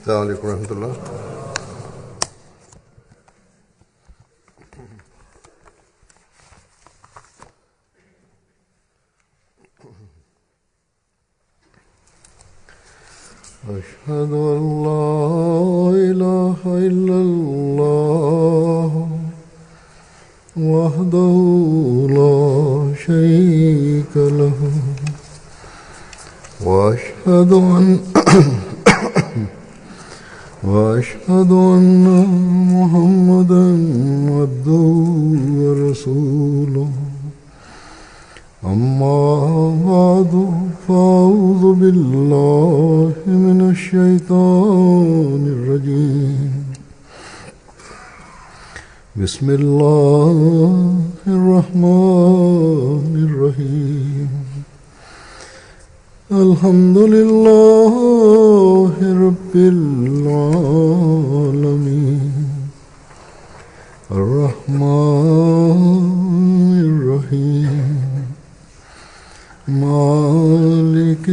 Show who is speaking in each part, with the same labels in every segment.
Speaker 1: السلام عليكم ورحمة الله. أشهد أن لا إله إلا الله وحده لا شريك له وأشهد أن محمدا عبده ورسوله. أما بعد فأعوذ بالله من الشيطان الرجيم. بسم الله الرحمن الرحيم. الحمد لله رب العالمين الرحمن الرحيم مالك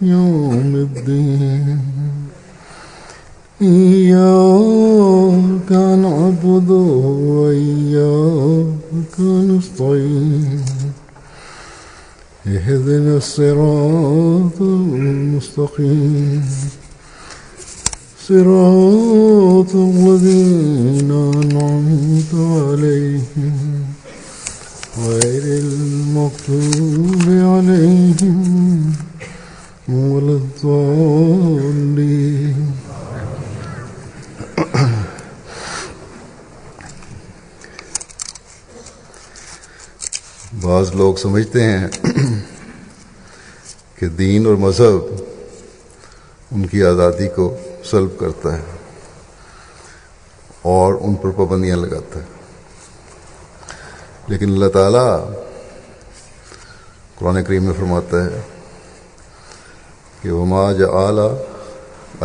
Speaker 1: يوم الدين. إياك نعبد وإياك نستعين. اهدنا الصراط المستقيم صراط الذين أنعمت عليهم غير المغضوب عليهم ولا الضالين. बाज़ लोग समझते हैं कि दीन और मज़हब उनकी आज़ादी को सल्ब करता है और उन पर पाबंदियां लगाता है, लेकिन अल्लाह ताला कुरान करीम में फरमाता है कि वमा जअला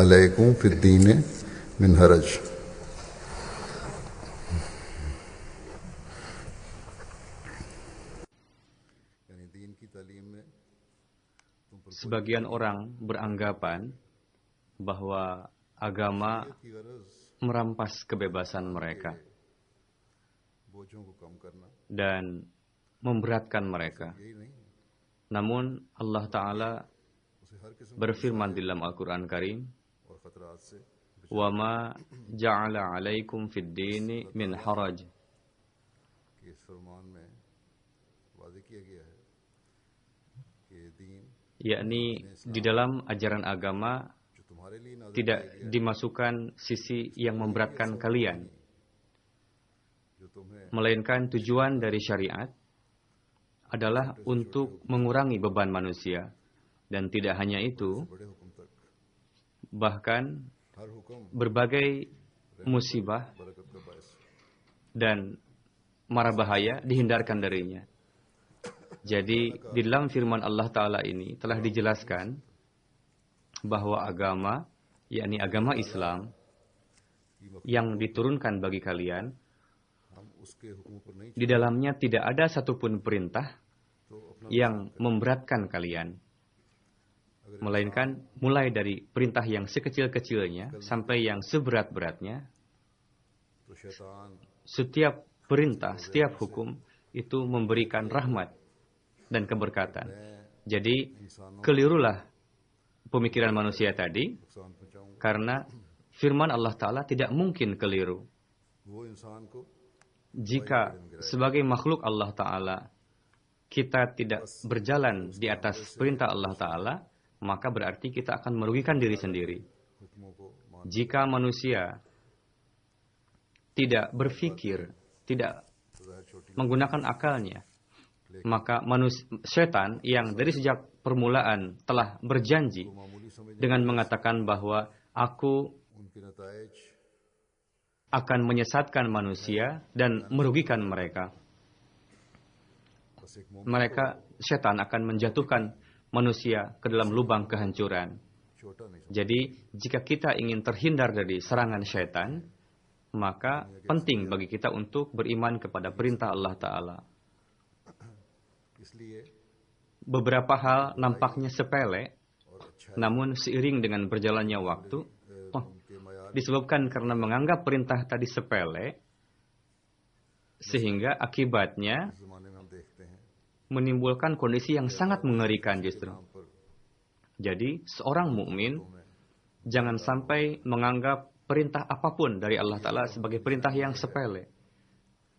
Speaker 1: अलैकुम फिद्दीन मिन हरज।
Speaker 2: Sebagian orang beranggapan bahwa agama merampas kebebasan mereka dan memberatkan mereka. Namun Allah Ta'ala berfirman di dalam Al-Quran Karim, وَمَا جَعَلَ عَلَيْكُمْ فِي الدِّينِ مِنْ حَرَجٍ. Yakni di dalam ajaran agama tidak dimasukkan sisi yang memberatkan kalian, melainkan tujuan dari syariat adalah untuk mengurangi beban manusia. Dan tidak hanya itu, bahkan berbagai musibah dan mara bahaya dihindarkan darinya. Jadi di dalam firman Allah Ta'ala ini telah dijelaskan bahwa agama, yakni agama Islam yang diturunkan bagi kalian, di dalamnya tidak ada satupun perintah yang memberatkan kalian, melainkan mulai dari perintah yang sekecil-kecilnya sampai yang seberat-beratnya. Setiap perintah, setiap hukum itu memberikan rahmat dan keberkatan. Jadi kelirulah pemikiran manusia tadi, karena firman Allah Ta'ala tidak mungkin keliru. Jika sebagai makhluk Allah Ta'ala kita tidak berjalan di atas perintah Allah Ta'ala, maka berarti kita akan merugikan diri sendiri. Jika manusia tidak berpikir, tidak menggunakan akalnya, maka setan yang dari sejak permulaan telah berjanji dengan mengatakan bahwa aku akan menyesatkan manusia dan merugikan mereka. Setan akan menjatuhkan manusia ke dalam lubang kehancuran. Jadi, jika kita ingin terhindar dari serangan setan, maka penting bagi kita untuk beriman kepada perintah Allah Ta'ala. Beberapa hal nampaknya sepele, namun seiring dengan berjalannya waktu, disebabkan karena menganggap perintah tadi sepele, sehingga akibatnya
Speaker 1: इस ज़माने में हम देखते हैं
Speaker 2: menimbulkan kondisi yang sangat mengerikan justru.
Speaker 1: नाम पर
Speaker 2: Jadi, seorang mukmin jangan sampai menganggap perintah apapun dari Allah Ta'ala sebagai perintah yang sepele.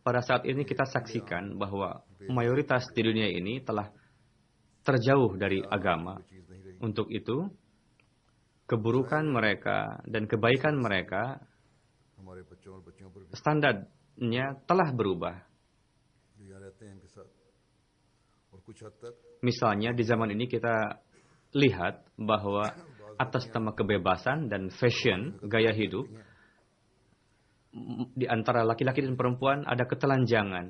Speaker 2: Pada saat ini kita saksikan bahwa mayoritas di dunia ini telah terjauh dari agama.
Speaker 1: चीज़ नहीं रही।
Speaker 2: Untuk itu, keburukan mereka dan kebaikan mereka,
Speaker 1: हमारे बच्चों और बच्चियों पर भी
Speaker 2: standarnya telah berubah.
Speaker 1: जो यहाँ रहते हैं इनके साथ और कुछ हद तक
Speaker 2: Misalnya di zaman ini kita lihat bahwa atas nama kebebasan dan fashion, gaya hidup, di antara laki-laki dan perempuan ada ketelanjangan.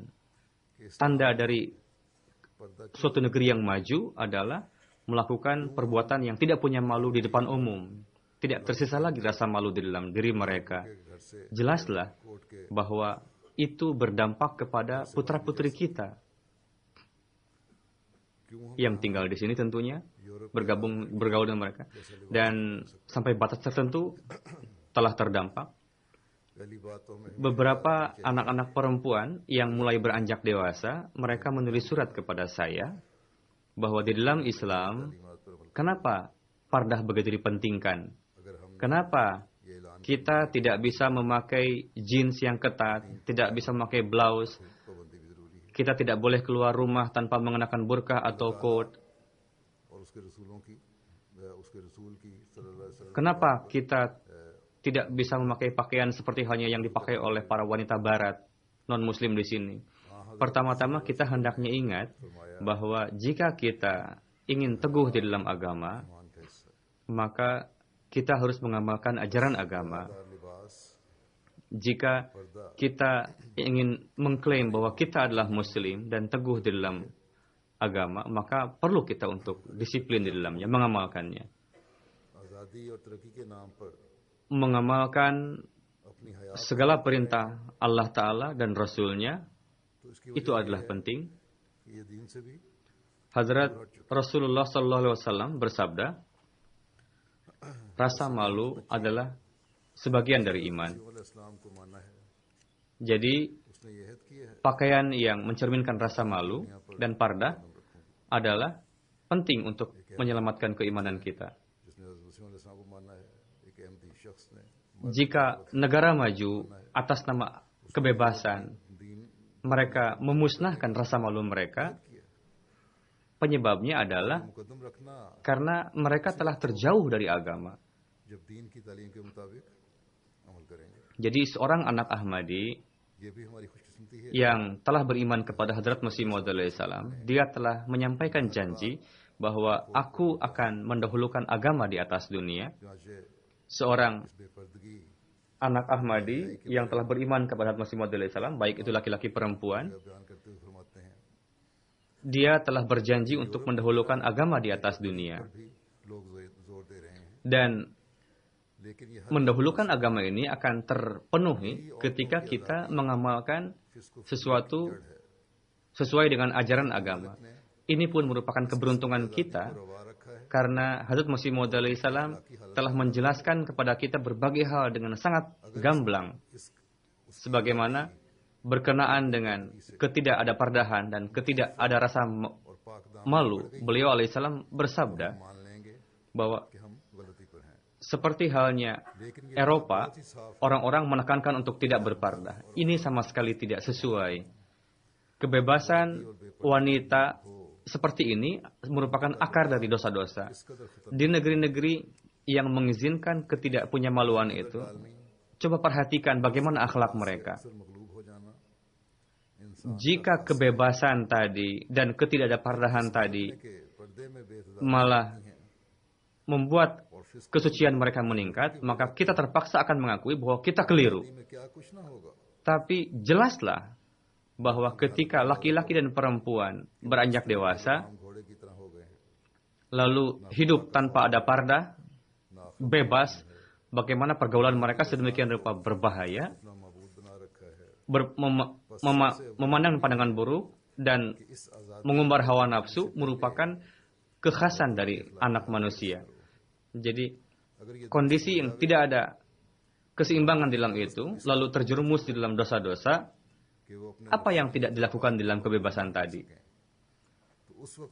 Speaker 2: Tanda dari
Speaker 1: पर्दा
Speaker 2: suatu negeri yang maju adalah melakukan perbuatan yang tidak punya malu di depan umum. Tidak tersisa lagi rasa malu di dalam diri mereka.
Speaker 1: के घर से
Speaker 2: Jelaslah
Speaker 1: court के
Speaker 2: bahwa itu berdampak kepada putra-putri kita
Speaker 1: क्यों हम
Speaker 2: yang tinggal di sini tentunya, bergaul dengan mereka, dan sampai batas tertentu telah terdampak.
Speaker 1: पहली बात तो हमें
Speaker 2: Beberapa anak-anak perempuan yang mulai beranjak dewasa, mereka menulis surat kepada saya bahwa di dalam Islam,
Speaker 1: तालीमात पर अमल
Speaker 2: kenapa pardah begitu dipentingkan?
Speaker 1: अगर हम
Speaker 2: Kenapa
Speaker 1: ये ऐलान
Speaker 2: kita tidak bisa memakai jeans yang ketat, tidak bisa memakai blouse,
Speaker 1: पाबंदी भी जरूरी है
Speaker 2: kita tidak boleh keluar rumah tanpa mengenakan burkah atau coat?
Speaker 1: और उसके रसूलों की उसके रसूल की सल्लल्लाहु अलैहि वसल्लम
Speaker 2: Kenapa kita tidak bisa memakai pakaian seperti halnya yang dipakai oleh para wanita barat, non-muslim di sini? Pertama-tama kita hendaknya ingat bahwa jika kita ingin teguh di dalam agama,
Speaker 1: ईमान का हिस्सा
Speaker 2: maka kita harus mengamalkan ajaran agama.
Speaker 1: दार लिबास
Speaker 2: Jika kita ingin mengklaim bahwa kita adalah muslim dan teguh di dalam agama, maka perlu kita untuk disiplin di dalamnya, mengamalkannya.
Speaker 1: आज़ादी और तरक्की के नाम पर
Speaker 2: Mengamalkan
Speaker 1: अपनी हयात
Speaker 2: segala perintah Allah Ta'ala dan Rasulnya,
Speaker 1: तो इसकी
Speaker 2: itu adalah penting.
Speaker 1: कि ये दीन से भी
Speaker 2: Hazrat Rasulullah SAW bersabda, rasa malu adalah sebagian dari iman.
Speaker 1: वाले इस्लाम को माना है
Speaker 2: Jadi,
Speaker 1: उसने ये हद किया है
Speaker 2: pakaian yang mencerminkan rasa malu dan pardah adalah penting untuk menyelamatkan keimanan kita.
Speaker 1: जिसने हज़रत मसीह अलैहि सलाम को माना है एक अहमदी शख्स ने
Speaker 2: Jika negara maju atas nama kebebasan,
Speaker 1: दीन
Speaker 2: mereka memusnahkan rasa malu mereka, penyebabnya adalah
Speaker 1: मुकदम रखना
Speaker 2: karena mereka telah terjauh dari agama.
Speaker 1: जब दीन की तालीम के मुताबिक अमल करेंगे
Speaker 2: Jadi seorang anak Ahmadi
Speaker 1: ये भी हमारी खुशकिस्मती है
Speaker 2: yang telah beriman kepada Hadrat Masih Maud alaihissalam, dia telah menyampaikan janji bahwa aku akan mendahulukan agama di atas dunia.
Speaker 1: चुनांचे
Speaker 2: Seorang
Speaker 1: बेपर्दगी
Speaker 2: anak Ahmadi yang telah beriman kepada Hadrat Masih Maud alaihissalam, baik itu laki-laki perempuan,
Speaker 1: का बयान करते हुए फरमाते हैं
Speaker 2: dia telah berjanji untuk mendahulukan agama di atas dunia.
Speaker 1: भी लोग जोर दे रहे हैं
Speaker 2: Dan
Speaker 1: लेकिन ये हर
Speaker 2: mendahulukan agama ini akan terpenuhi ketika kita mengamalkan sesuatu sesuai dengan ajaran agama. Ini pun merupakan keberuntungan kita
Speaker 1: रवा रखा है
Speaker 2: karena Hadrat Masih Maud alaihissalam telah menjelaskan kepada kita berbagai hal dengan sangat gamblang, sebagaimana berkenaan dengan ketidakada pardahan dan ketidakada rasa
Speaker 1: और पाक दाम
Speaker 2: malu. Beliau alaihissalam bersabda
Speaker 1: मान लेंगे
Speaker 2: bahwa
Speaker 1: कि हम गलती पर हैं
Speaker 2: seperti halnya
Speaker 1: लेकिन ये
Speaker 2: Eropa,
Speaker 1: बहुत ही साफ
Speaker 2: orang-orang menekankan untuk tidak berpardah. Ini sama sekali tidak sesuai. Kebebasan wanita seperti ini merupakan akar dari dosa-dosa.
Speaker 1: इस कदर खतर
Speaker 2: Di negeri-negeri yang mengizinkan ketidakpunyamaluan itu, coba perhatikan bagaimana akhlak mereka.
Speaker 1: अक्सर मगलूब हो जाना इंसान
Speaker 2: Jika kebebasan tadi dan ketidakpardahan tadi
Speaker 1: के पर्दे में बेतजा
Speaker 2: malah membuat kesucian mereka meningkat, maka kita terpaksa akan mengakui bahwa kita keliru.
Speaker 1: में क्या कुछ ना होगा
Speaker 2: Tapi jelaslah bahwa ketika laki-laki dan perempuan beranjak dewasa,
Speaker 1: हम घोड़े की तरह हो गए हैं
Speaker 2: lalu hidup tanpa ada pardah, bebas, bagaimana pergaulan mereka sedemikian rupa berbahaya,
Speaker 1: अपना मबूद बना रखा है
Speaker 2: memandang pandangan buruk, dan
Speaker 1: इस आजाद
Speaker 2: mengumbar hawa nafsu merupakan kekhasan dari anak manusia. Jadi
Speaker 1: अगर ये
Speaker 2: kondisi yang tidak ada keseimbangan di dalam itu, lalu terjerumus di dalam dosa-dosa, apa yang tidak dilakukan di dalam kebebasan tadi?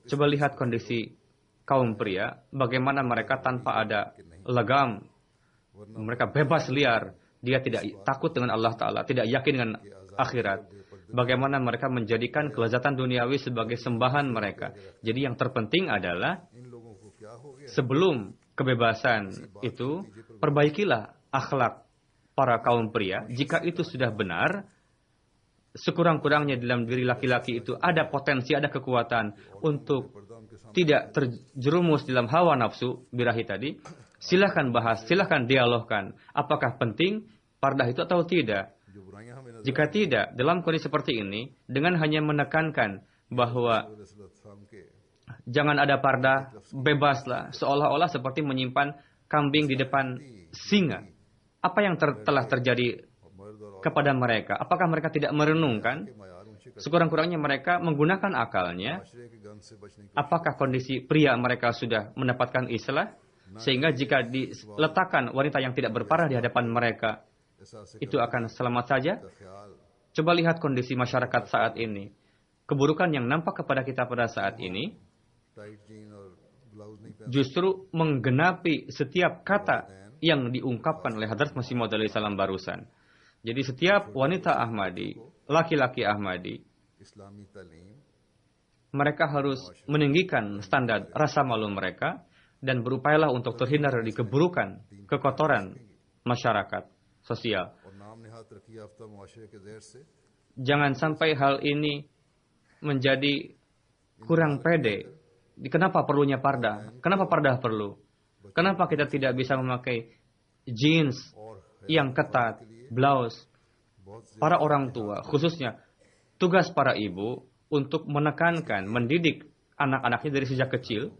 Speaker 2: Coba lihat kondisi kaum pria, bagaimana mereka tanpa ada legam, mereka bebas liar, dia tidak takut dengan Allah Ta'ala, tidak yakin dengan akhirat. Bagaimana mereka menjadikan kelezatan duniawi sebagai sembahan mereka. Jadi yang terpenting adalah sebelum kebebasan itu, perbaikilah akhlak para kaum pria. Jika itu sudah benar, sekurang-kurangnya dalam diri laki-laki itu ada potensi, ada kekuatan untuk tidak terjerumus dalam hawa nafsu birahi tadi. Silahkan bahas, silahkan dialogkan. Apakah penting pardah itu atau tidak? Jika tidak, dalam kondisi seperti ini, dengan hanya menekankan bahwa jangan ada pardah, bebaslah, seolah-olah seperti menyimpan kambing di depan singa. Apa yang telah terjadi kepada mereka? Apakah mereka tidak merenungkan? Sekurang-kurangnya mereka menggunakan akalnya. Apakah kondisi pria mereka sudah mendapatkan islah? Sehingga jika diletakkan wanita yang tidak berparah di hadapan mereka, itu akan selamat saja. Coba lihat kondisi masyarakat saat ini. Keburukan yang nampak kepada kita pada saat ini justru menggenapi setiap kata yang diungkapkan oleh Hadrat Masih Maud alaihi salam barusan. Jadi setiap wanita Ahmadi, laki-laki Ahmadi, mereka harus meninggikan standar rasa malu mereka dan berupayalah untuk terhindar dari keburukan, kekotoran masyarakat sosial. Jangan sampai hal ini menjadi kurang pede. Kenapa perlunya pardah? Kenapa pardah perlu? Kenapa kita tidak bisa memakai jeans yang ketat, blouse? Para orang tua, khususnya tugas para ibu untuk menekankan, mendidik anak-anaknya dari sejak kecil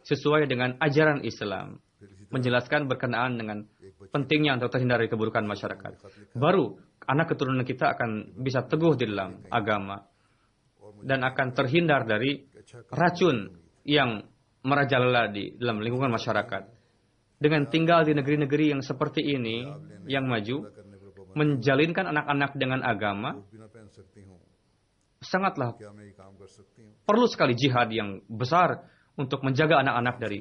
Speaker 2: sesuai dengan ajaran Islam, menjelaskan berkenaan dengan pentingnya untuk terhindar dari keburukan masyarakat. Baru anak keturunan kita akan bisa teguh di dalam agama dan akan terhindar dari racun yang merajalela di dalam lingkungan masyarakat. Dengan tinggal di negeri-negeri yang seperti ini, yang maju, menjalinkan anak-anak dengan agama, sangatlah perlu sekali jihad yang besar untuk menjaga anak-anak dari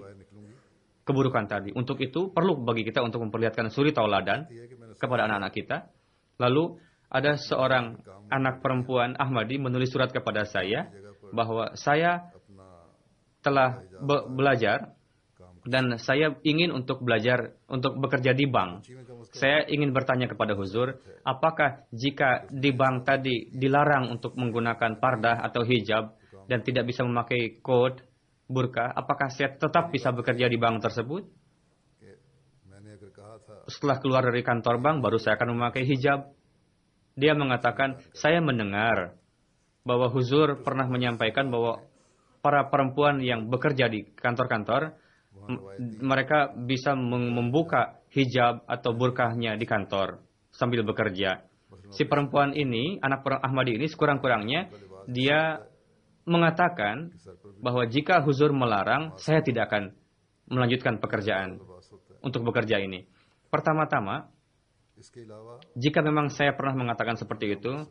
Speaker 2: keburukan tadi. Untuk itu, perlu bagi kita untuk memperlihatkan suri tauladan kepada anak-anak kita. Lalu, ada seorang anak perempuan Ahmadi menulis surat kepada saya bahwa saya telah belajar dan saya ingin untuk belajar, untuk bekerja di bank. Saya ingin bertanya kepada Huzur, apakah jika di bank tadi dilarang untuk menggunakan pardah atau hijab dan tidak bisa memakai coat, burka, apakah saya tetap bisa bekerja di bank tersebut? Setelah keluar dari kantor bank, baru saya akan memakai hijab. Dia mengatakan, saya mendengar bahwa Huzur pernah menyampaikan bahwa para perempuan yang bekerja di kantor-kantor, mereka bisa membuka hijab atau burkahnya di kantor sambil bekerja. Si perempuan ini, anak Ahmadi ini sekurang-kurangnya, dia mengatakan bahwa jika Huzur melarang, saya tidak akan melanjutkan pekerjaan untuk bekerja ini. Pertama-tama, jika memang saya pernah mengatakan seperti itu,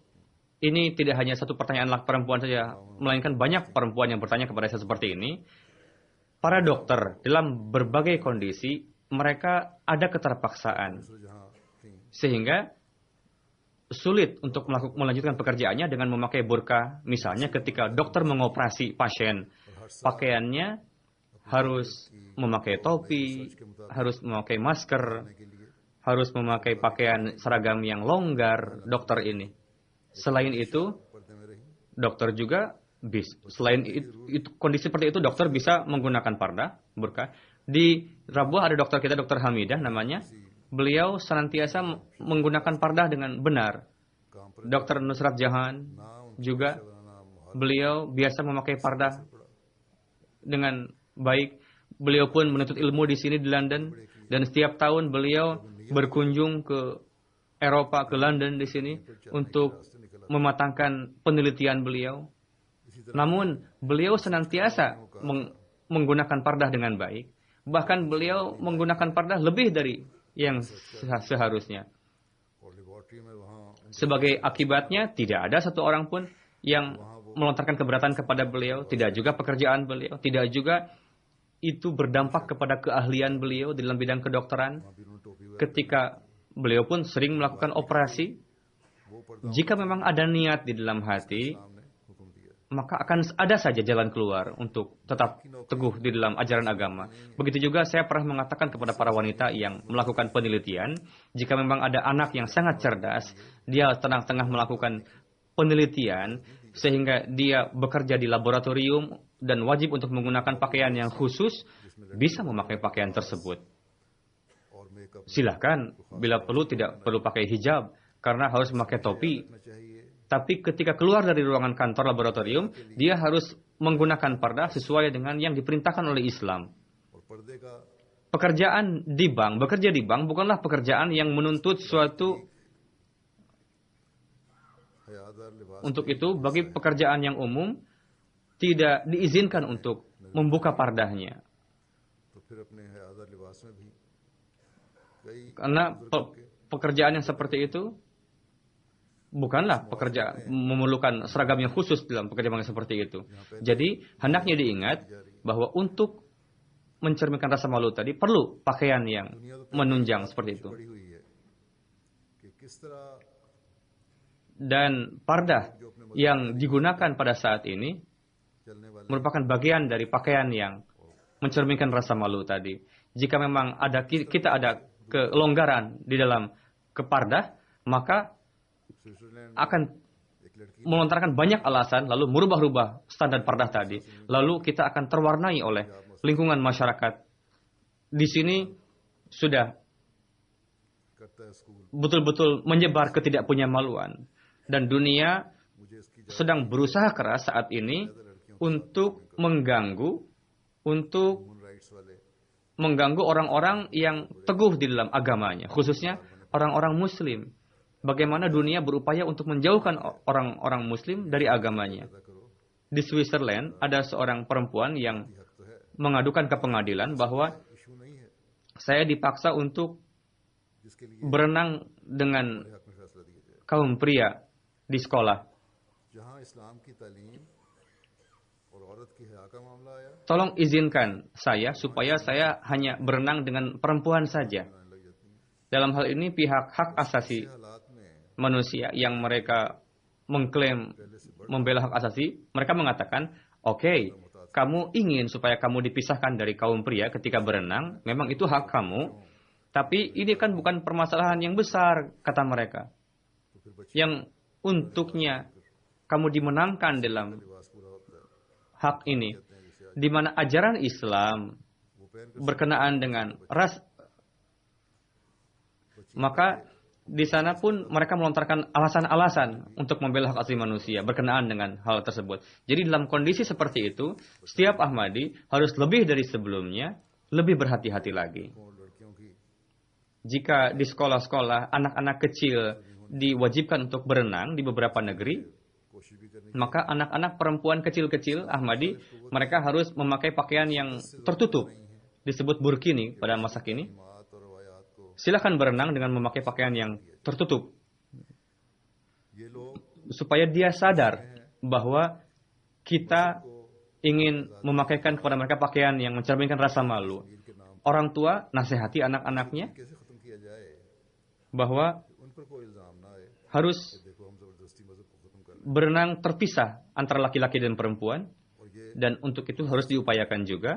Speaker 2: ini tidak hanya satu pertanyaan laki perempuan saja, melainkan banyak perempuan yang bertanya kepada saya seperti ini. Para dokter dalam berbagai kondisi, mereka ada keterpaksaan. Sehingga sulit untuk melanjutkan pekerjaannya dengan memakai burka. Misalnya ketika dokter mengoperasi pasien, pakaiannya harus memakai topi, harus memakai masker, harus memakai pakaian seragam yang longgar, dokter ini. Selain itu, dokter juga selain itu, kondisi seperti itu, dokter bisa menggunakan pardah, burka. Di Rabuah ada dokter kita, Dokter Hamidah namanya. Beliau senantiasa menggunakan pardah dengan benar. Dokter Nusrat Jahan juga, beliau biasa memakai pardah dengan baik. Beliau pun menuntut ilmu di sini di London. Dan setiap tahun beliau berkunjung ke Eropa, ke London di sini untuk mematangkan penelitian beliau. Namun beliau senantiasa menggunakan pardah dengan baik. Bahkan beliau menggunakan pardah lebih dari yang seharusnya.
Speaker 1: और लेबोरेटरी में वहाँ
Speaker 2: Sebagai akibatnya, tidak ada satu orang pun yang melontarkan keberatan kepada beliau, tidak juga pekerjaan beliau, tidak juga itu berdampak kepada keahlian beliau di dalam bidang kedokteran.
Speaker 1: भी उन्होंने टोपी
Speaker 2: Ketika beliau pun sering melakukan operasi,
Speaker 1: वो पर्दा
Speaker 2: jika memang ada niat di dalam hati,
Speaker 1: इस्लाम ने हुक्म दिया।
Speaker 2: maka akan ada saja jalan keluar untuk tetap teguh di dalam ajaran agama. Begitu juga saya pernah mengatakan kepada para wanita yang melakukan penelitian, jika memang ada anak yang sangat cerdas, dia tengah melakukan penelitian, sehingga dia bekerja di laboratorium dan wajib untuk menggunakan pakaian yang khusus, bisa memakai pakaian tersebut.
Speaker 1: और makeup
Speaker 2: Silahkan, bila perlu tidak perlu pakai hijab, karena harus memakai topi.
Speaker 1: करना चाहिए।
Speaker 2: Tapi ketika keluar dari ruangan kantor laboratorium, dia harus menggunakan parda sesuai dengan yang diperintahkan oleh Islam.
Speaker 1: और पर्दे का
Speaker 2: Bekerja di bank bukanlah pekerjaan yang menuntut suatu.
Speaker 1: हयादार लिबास
Speaker 2: Untuk itu, bagi pekerjaan yang umum, tidak diizinkan untuk membuka pardahnya.
Speaker 1: तो फिर अपने हयादार लिबास में भी कई
Speaker 2: Karena pekerjaan yang seperti itu bukanlah pekerjaan memerlukan seragam yang khusus dalam pekerjaan yang seperti itu. Jadi, hendaknya diingat bahwa untuk mencerminkan rasa malu tadi perlu pakaian yang menunjang seperti itu.
Speaker 1: बड़ी हुई है कि किस तरह
Speaker 2: Dan pardah yang digunakan pada saat ini
Speaker 1: चलने वाले
Speaker 2: merupakan bagian dari pakaian yang mencerminkan rasa malu tadi. Jika memang kita ada kelonggaran di dalam kepardah, maka
Speaker 1: Switzerland
Speaker 2: akan
Speaker 1: एक लड़की
Speaker 2: melontarkan banyak alasan, lalu merubah-rubah standar pardah tadi. Lalu kita akan terwarnai oleh lingkungan masyarakat. Di sini sudah
Speaker 1: करता है school
Speaker 2: betul-betul menyebar ketidakpunyamaluan. Dan dunia
Speaker 1: मुझे इसकी
Speaker 2: sedang berusaha keras saat ini untuk mengganggu
Speaker 1: human rights वाले
Speaker 2: mengganggu orang-orang yang teguh di dalam agamanya, khususnya orang-orang muslim. Bagaimana dunia berupaya untuk menjauhkan orang-orang muslim dari agamanya.
Speaker 1: पैदा करो
Speaker 2: Di Switzerland ada seorang perempuan yang
Speaker 1: हक तो है
Speaker 2: mengadukan ke pengadilan bahwa
Speaker 1: issue नहीं है
Speaker 2: saya dipaksa untuk
Speaker 1: जिसके लिए
Speaker 2: berenang dengan
Speaker 1: हक में फैसला दिया जाए
Speaker 2: kaum pria di sekolah.
Speaker 1: जहां इस्लाम की तालीम और औरत की हया का मामला आया
Speaker 2: Tolong izinkan saya supaya saya hanya berenang dengan perempuan saja.
Speaker 1: आने लग जाती है
Speaker 2: Dalam hal ini pihak hak asasi
Speaker 1: हालात में
Speaker 2: manusia yang mereka mengklaim membela hak asasi, mereka mengatakan, oke, kamu ingin supaya kamu dipisahkan dari kaum pria ketika berenang, memang itu hak kamu, tapi ini kan bukan permasalahan yang besar, kata mereka.
Speaker 1: तो फिर बच्चे
Speaker 2: Yang untuknya kamu dimenangkan dalam
Speaker 1: लिबास पूरा होता है
Speaker 2: hak ini,
Speaker 1: कहते हैं जिसे आज
Speaker 2: di mana ajaran Islam
Speaker 1: वो पहन कर
Speaker 2: berkenaan dengan ras, maka di sana pun mereka melontarkan alasan-alasan untuk membela hak asasi manusia berkenaan dengan hal tersebut. Jadi dalam kondisi seperti itu, setiap Ahmadi harus lebih dari sebelumnya, lebih berhati-hati lagi.
Speaker 1: और लड़कियों की
Speaker 2: Jika di sekolah-sekolah anak-anak kecil diwajibkan untuk berenang di beberapa negeri,
Speaker 1: कोशिश भी करनी
Speaker 2: maka anak-anak perempuan kecil-kecil Ahmadi mereka harus memakai pakaian yang tertutup, disebut burkini pada masa kini.
Speaker 1: मात और रवायात को
Speaker 2: Silakan berenang dengan memakai pakaian yang tertutup
Speaker 1: ये लोग
Speaker 2: supaya dia sadar bahwa kita ingin memakaikan kepada mereka pakaian yang mencerminkan rasa malu.
Speaker 1: के नाम
Speaker 2: Orang tua nasihati anak-anaknya
Speaker 1: कैसे खत्म किया जाए
Speaker 2: bahwa
Speaker 1: उन पर कोई इल्जाम ना आए
Speaker 2: harus
Speaker 1: देखो हम जबरदस्ती मजहब को खत्म कर रहे
Speaker 2: berenang terpisah antara laki-laki dan perempuan,
Speaker 1: हैं और ये
Speaker 2: dan untuk itu harus diupayakan juga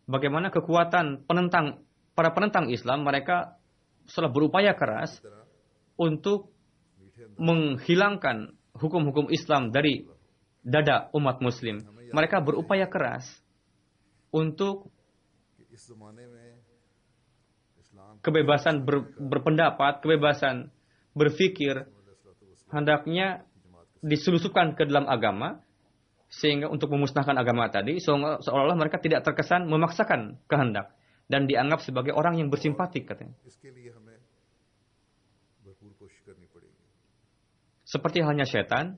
Speaker 2: bagaimana kekuatan para penentang Islam, mereka setelah berupaya keras
Speaker 1: तरह
Speaker 2: untuk
Speaker 1: मीठे अंदर
Speaker 2: menghilangkan hukum-hukum Islam dari dada umat muslim. Mereka berupaya keras untuk
Speaker 1: कि इस जमाने में इस्लाम
Speaker 2: kebebasan berpendapat, kebebasan berpikir hendaknya diselusupkan ke dalam agama, sehingga untuk memusnahkan agama tadi seolah-olah mereka tidak terkesan memaksakan kehendak dan dianggap sebagai orang yang bersimpatik, katanya.
Speaker 1: इसके लिए हमें भरपूर कोशिश करनी पड़ेगी
Speaker 2: Seperti halnya setan,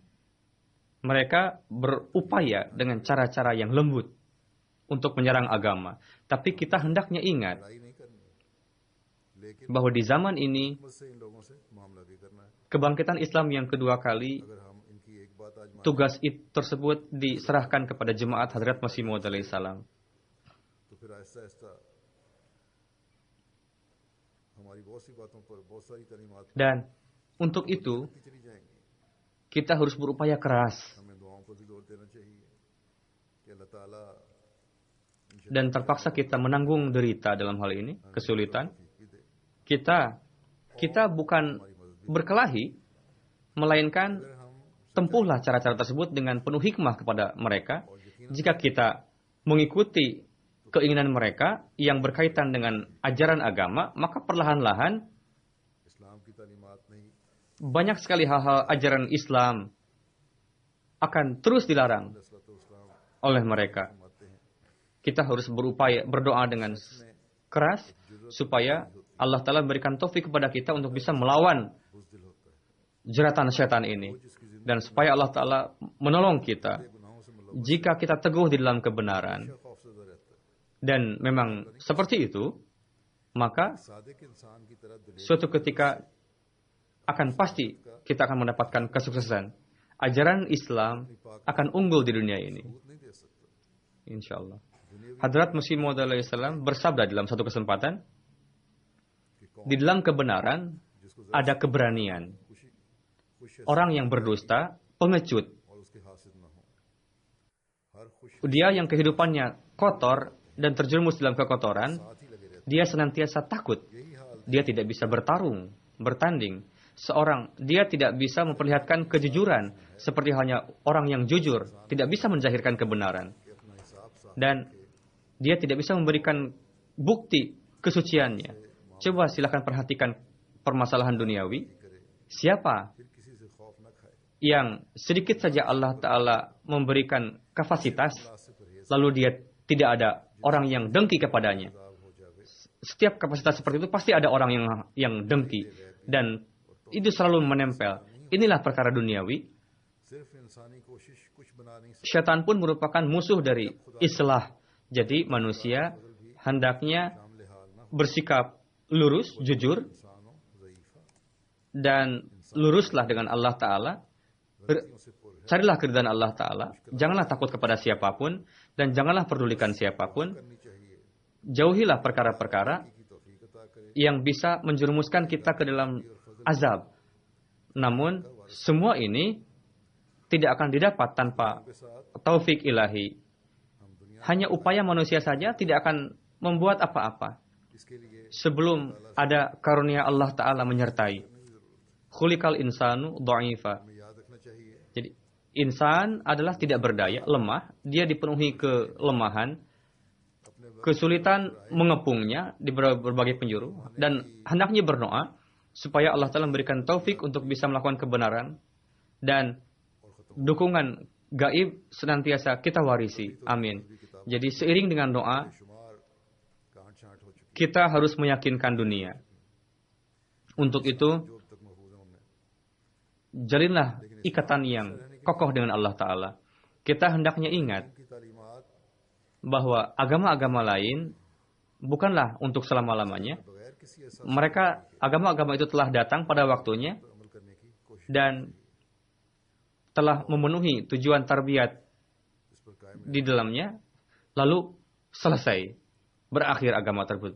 Speaker 2: mereka berupaya dengan cara-cara yang lembut untuk menyerang agama. Tapi kita hendaknya ingat
Speaker 1: लड़ाई नहीं करनी लेकिन
Speaker 2: bahwa di zaman ini
Speaker 1: हिम्मत से इन लोगों से मामला भी करना है।
Speaker 2: kebangkitan Islam yang kedua kali,
Speaker 1: अगर हम इनकी एक बात आज माने
Speaker 2: tugas tersebut diserahkan kepada jemaat Hadrat Masih Maud alaihissalam.
Speaker 1: तो फिर आहिस्ता आहिस्ता हमारी बहुत सी बातों पर बहुत सारी तालीमात
Speaker 2: Dan untuk itu
Speaker 1: की चली जाएंगी।
Speaker 2: kita harus berupaya keras
Speaker 1: हमें दुआओं पर भी जोर देना चाहिए कि अल्लाह ताला
Speaker 2: dan terpaksa kita menanggung derita dalam hal ini, kesulitan.
Speaker 1: भी दे।
Speaker 2: Kita bukan berkelahi, melainkan
Speaker 1: अगर हम
Speaker 2: tempuhlah cara-cara tersebut dengan penuh hikmah kepada mereka. Jika kita mengikuti keinginan mereka yang berkaitan dengan ajaran agama, maka perlahan-lahan
Speaker 1: इस्लाम की तालीमात नहीं
Speaker 2: banyak sekali hal-hal ajaran Islam akan terus dilarang
Speaker 1: इस्लाम
Speaker 2: oleh mereka.
Speaker 1: फरमाते हैं
Speaker 2: Kita harus berupaya berdoa dengan keras supaya Allah Ta'ala memberikan taufik kepada kita untuk bisa melawan
Speaker 1: बुज़दिल होता है।
Speaker 2: jeratan setan ini. Dan supaya Allah Ta'ala menolong kita
Speaker 1: गुनाहों से मतलब
Speaker 2: jika kita teguh di dalam kebenaran.
Speaker 1: खौफज़दा रहता है।
Speaker 2: Dan memang seperti itu, maka
Speaker 1: Sadiq इंसान की तरह दिल
Speaker 2: suatu ketika akan pasti kita akan mendapatkan kesuksesan. Ajaran Islam akan unggul di dunia ini.
Speaker 1: नहीं दे सकता।
Speaker 2: Insya Allah. Hadrat Masih Maud alaihissalam bersabda dalam satu kesempatan, di dalam kebenaran ada keberanian.
Speaker 1: खुशी खुश
Speaker 2: Orang yang berdusta, pengecut.
Speaker 1: और उसके हासिल न हो। हर खुश
Speaker 2: Dia yang kehidupannya kotor dan terjerumus dalam kekotoran,
Speaker 1: साथ ही लगे रहते
Speaker 2: dia senantiasa takut.
Speaker 1: यही हाल
Speaker 2: Dia tidak bisa bertarung, bertanding. Dia tidak bisa memperlihatkan kejujuran seperti hanya orang yang jujur, tidak bisa menzahirkan kebenaran.
Speaker 1: कि अपना हिसाब साफ
Speaker 2: Dan dia tidak bisa memberikan bukti kesuciannya. Coba silakan perhatikan permasalahan duniawi.
Speaker 1: करे
Speaker 2: Siapa
Speaker 1: फिर किसी से खौफ न खाए।
Speaker 2: yang sedikit saja Allah Ta'ala memberikan kapasitas,
Speaker 1: अल्लाह से परहेज
Speaker 2: lalu dia tidak ada orang yang dengki kepadanya.
Speaker 1: हो जावे।
Speaker 2: Setiap kapasitas seperti itu pasti ada orang yang dengki. Dan itu selalu menempel. Inilah perkara duniawi.
Speaker 1: सिर्फ इंसानी कोशिश कुछ बना नहीं सकती।
Speaker 2: Syaitan pun merupakan musuh dari islah. Jadi manusia hendaknya
Speaker 1: शामिल हाल न
Speaker 2: bersikap lurus, jujur,
Speaker 1: इंसानों ज़ईफ़ा
Speaker 2: dan luruslah dengan Allah Ta'ala.
Speaker 1: से पुर है
Speaker 2: Carilah keridhaan Allah Ta'ala. Janganlah takut kepada siapapun. Dan janganlah pedulikan siapapun.
Speaker 1: करनी चाहिए
Speaker 2: Jauhilah perkara-perkara
Speaker 1: की तौफीक अता करे।
Speaker 2: yang bisa menjerumuskan kita ke dalam azab. Namun, semua ini tidak akan didapat tanpa
Speaker 1: के साथ
Speaker 2: taufik ilahi.
Speaker 1: हम दुनिया
Speaker 2: Hanya upaya manusia saja tidak akan membuat apa-apa.
Speaker 1: इसके लिए
Speaker 2: Sebelum ada karunia Allah Ta'ala menyertai. Khuliqal insanu dha'ifa.
Speaker 1: हमें याद रखना चाहिए
Speaker 2: Jadi, insan adalah tidak berdaya, lemah. Dia dipenuhi kelemahan, kesulitan mengepungnya di berbagai penjuru. Dan hendaknya berdoa supaya Allah Ta'ala memberikan taufik untuk bisa melakukan kebenaran. Dan dukungan gaib senantiasa kita warisi. Amin. Jadi seiring dengan doa,
Speaker 1: शुमार कांट छांट हो चुकी
Speaker 2: kita harus meyakinkan dunia. Untuk itu,
Speaker 1: जो अब तक महफूज है उनमें
Speaker 2: jalinlah ikatan yang kokoh dengan Allah Ta'ala. Kita hendaknya ingat
Speaker 1: की तालीमात
Speaker 2: bahwa agama-agama lain bukanlah untuk selama-lamanya.
Speaker 1: बगैर किसी ऐसा
Speaker 2: Mereka, agama-agama itu telah datang pada waktunya
Speaker 1: पर अमल करने की कोशिश
Speaker 2: dan telah memenuhi tujuan tarbiyat
Speaker 1: इस पर कायम
Speaker 2: di dalamnya, lalu selesai, berakhir agama tersebut.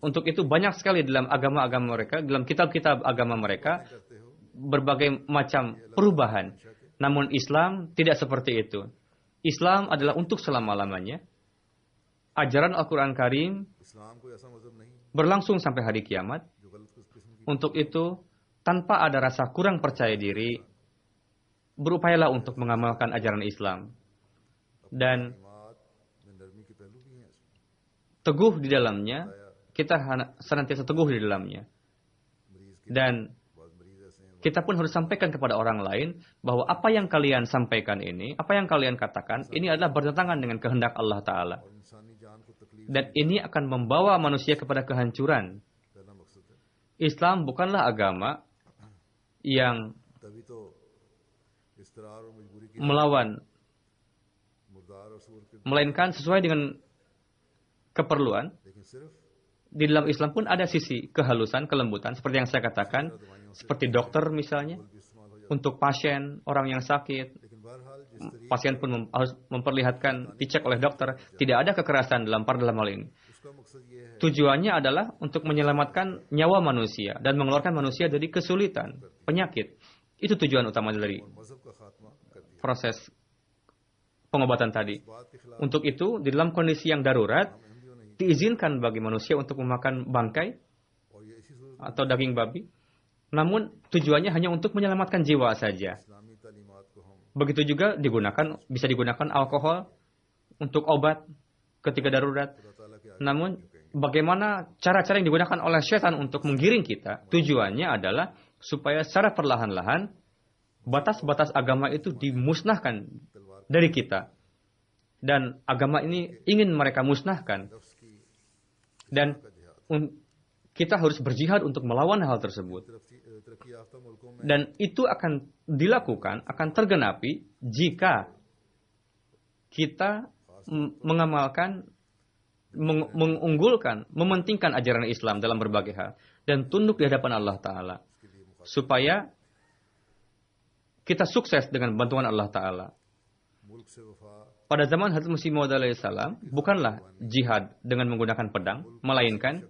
Speaker 2: Untuk itu banyak sekali dalam agama-agama mereka, dalam kitab-kitab agama mereka,
Speaker 1: करते हो
Speaker 2: berbagai macam perubahan. Namun Islam tidak seperti itu. Islam adalah untuk selama-lamanya. Ajaran Al-Quran Karim
Speaker 1: इस्लाम कोई ऐसा मजहब नहीं
Speaker 2: berlangsung sampai hari kiamat.
Speaker 1: जो गलत किस्म की
Speaker 2: Untuk itu, tanpa ada rasa kurang percaya diri, berupayalah untuk mengamalkan ajaran Islam. Dan
Speaker 1: तालीमात में नरमी के पहलू भी हैं इसमें।
Speaker 2: teguh di dalamnya, kita senantiasa teguh di dalamnya.
Speaker 1: मरीज की
Speaker 2: Dan
Speaker 1: बाद मरीज ऐसे हैं
Speaker 2: kita pun harus sampaikan kepada orang lain bahwa apa yang kalian sampaikan ini, apa yang kalian katakan, ini adalah bertentangan dengan kehendak Allah Ta'ala.
Speaker 1: और इंसानी जान को तकलीफ
Speaker 2: Dan ini akan membawa manusia kepada kehancuran.
Speaker 1: पहला मकसद है।
Speaker 2: Islam bukanlah agama yang
Speaker 1: तभी तो इस्तरार और मजबूरी की
Speaker 2: melawan,
Speaker 1: मुर्दार और सूर के
Speaker 2: melainkan sesuai dengan keperluan.
Speaker 1: लेकिन सिर्फ
Speaker 2: di dalam Islam pun ada sisi kehalusan, kelembutan, seperti yang saya katakan, seperti dokter misalnya, untuk pasien, orang yang sakit, pasien pun harus memperlihatkan, dicek oleh dokter, tidak ada kekerasan dalam hal ini. Tujuannya adalah untuk menyelamatkan nyawa manusia dan mengeluarkan manusia dari kesulitan, penyakit. Itu tujuan utama dari proses pengobatan tadi. Untuk itu, di dalam kondisi yang darurat, diizinkan bagi manusia untuk memakan bangkai atau daging babi. Namun, tujuannya hanya untuk menyelamatkan jiwa saja. Begitu juga bisa digunakan alkohol untuk obat ketika darurat. Namun, bagaimana cara-cara yang digunakan oleh syaitan untuk menggiring kita, tujuannya adalah supaya secara perlahan-lahan batas-batas agama itu dimusnahkan dari kita. Dan agama ini ingin mereka musnahkan. Dan kita harus berjihad untuk melawan hal tersebut. Dan itu akan dilakukan, akan tergenapi jika kita mengamalkan, mengunggulkan, mementingkan ajaran Islam dalam berbagai hal. Dan tunduk di hadapan Allah Ta'ala. Supaya kita sukses dengan bantuan Allah Ta'ala. Pada zaman Hazrat Masih Maud alaihissalam, bukanlah jihad dengan menggunakan pedang, melainkan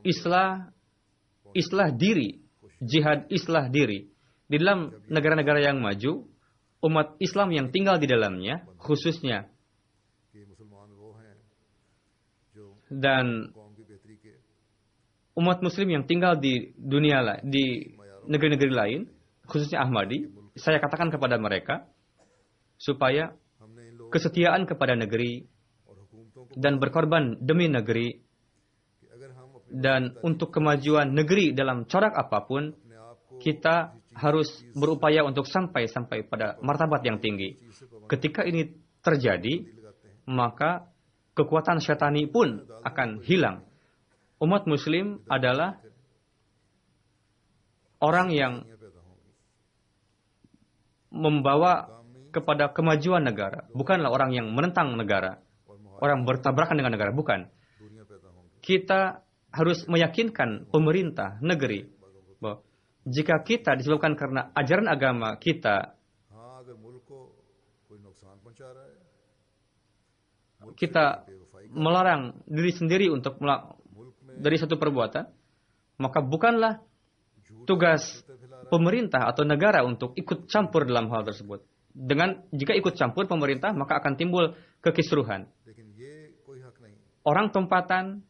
Speaker 2: islah diri, jihad islah diri. Di dalam negara-negara yang maju, umat Islam yang tinggal di dalamnya, khususnya, dan umat Muslim yang tinggal di dunia, di negeri-negeri lain, khususnya Ahmadi, saya katakan kepada mereka, supaya kesetiaan kepada negeri dan berkorban demi negeri dan untuk kemajuan negeri dalam corak apapun, kita harus berupaya untuk sampai pada martabat yang tinggi. Ketika ini terjadi, maka kekuatan syatani pun akan hilang. Umat Muslim adalah orang yang membawa kepada kemajuan negara, bukanlah orang yang menentang negara, orang bertabrakan dengan negara, bukan. Kita harus meyakinkan pemerintah negeri bahwa jika kita disebabkan karena ajaran agama kita melarang diri sendiri untuk dari satu perbuatan, maka bukanlah tugas pemerintah atau negara untuk ikut campur dalam hal tersebut. Jika ikut campur pemerintah, maka akan timbul kekisruhan. Orang tempatan,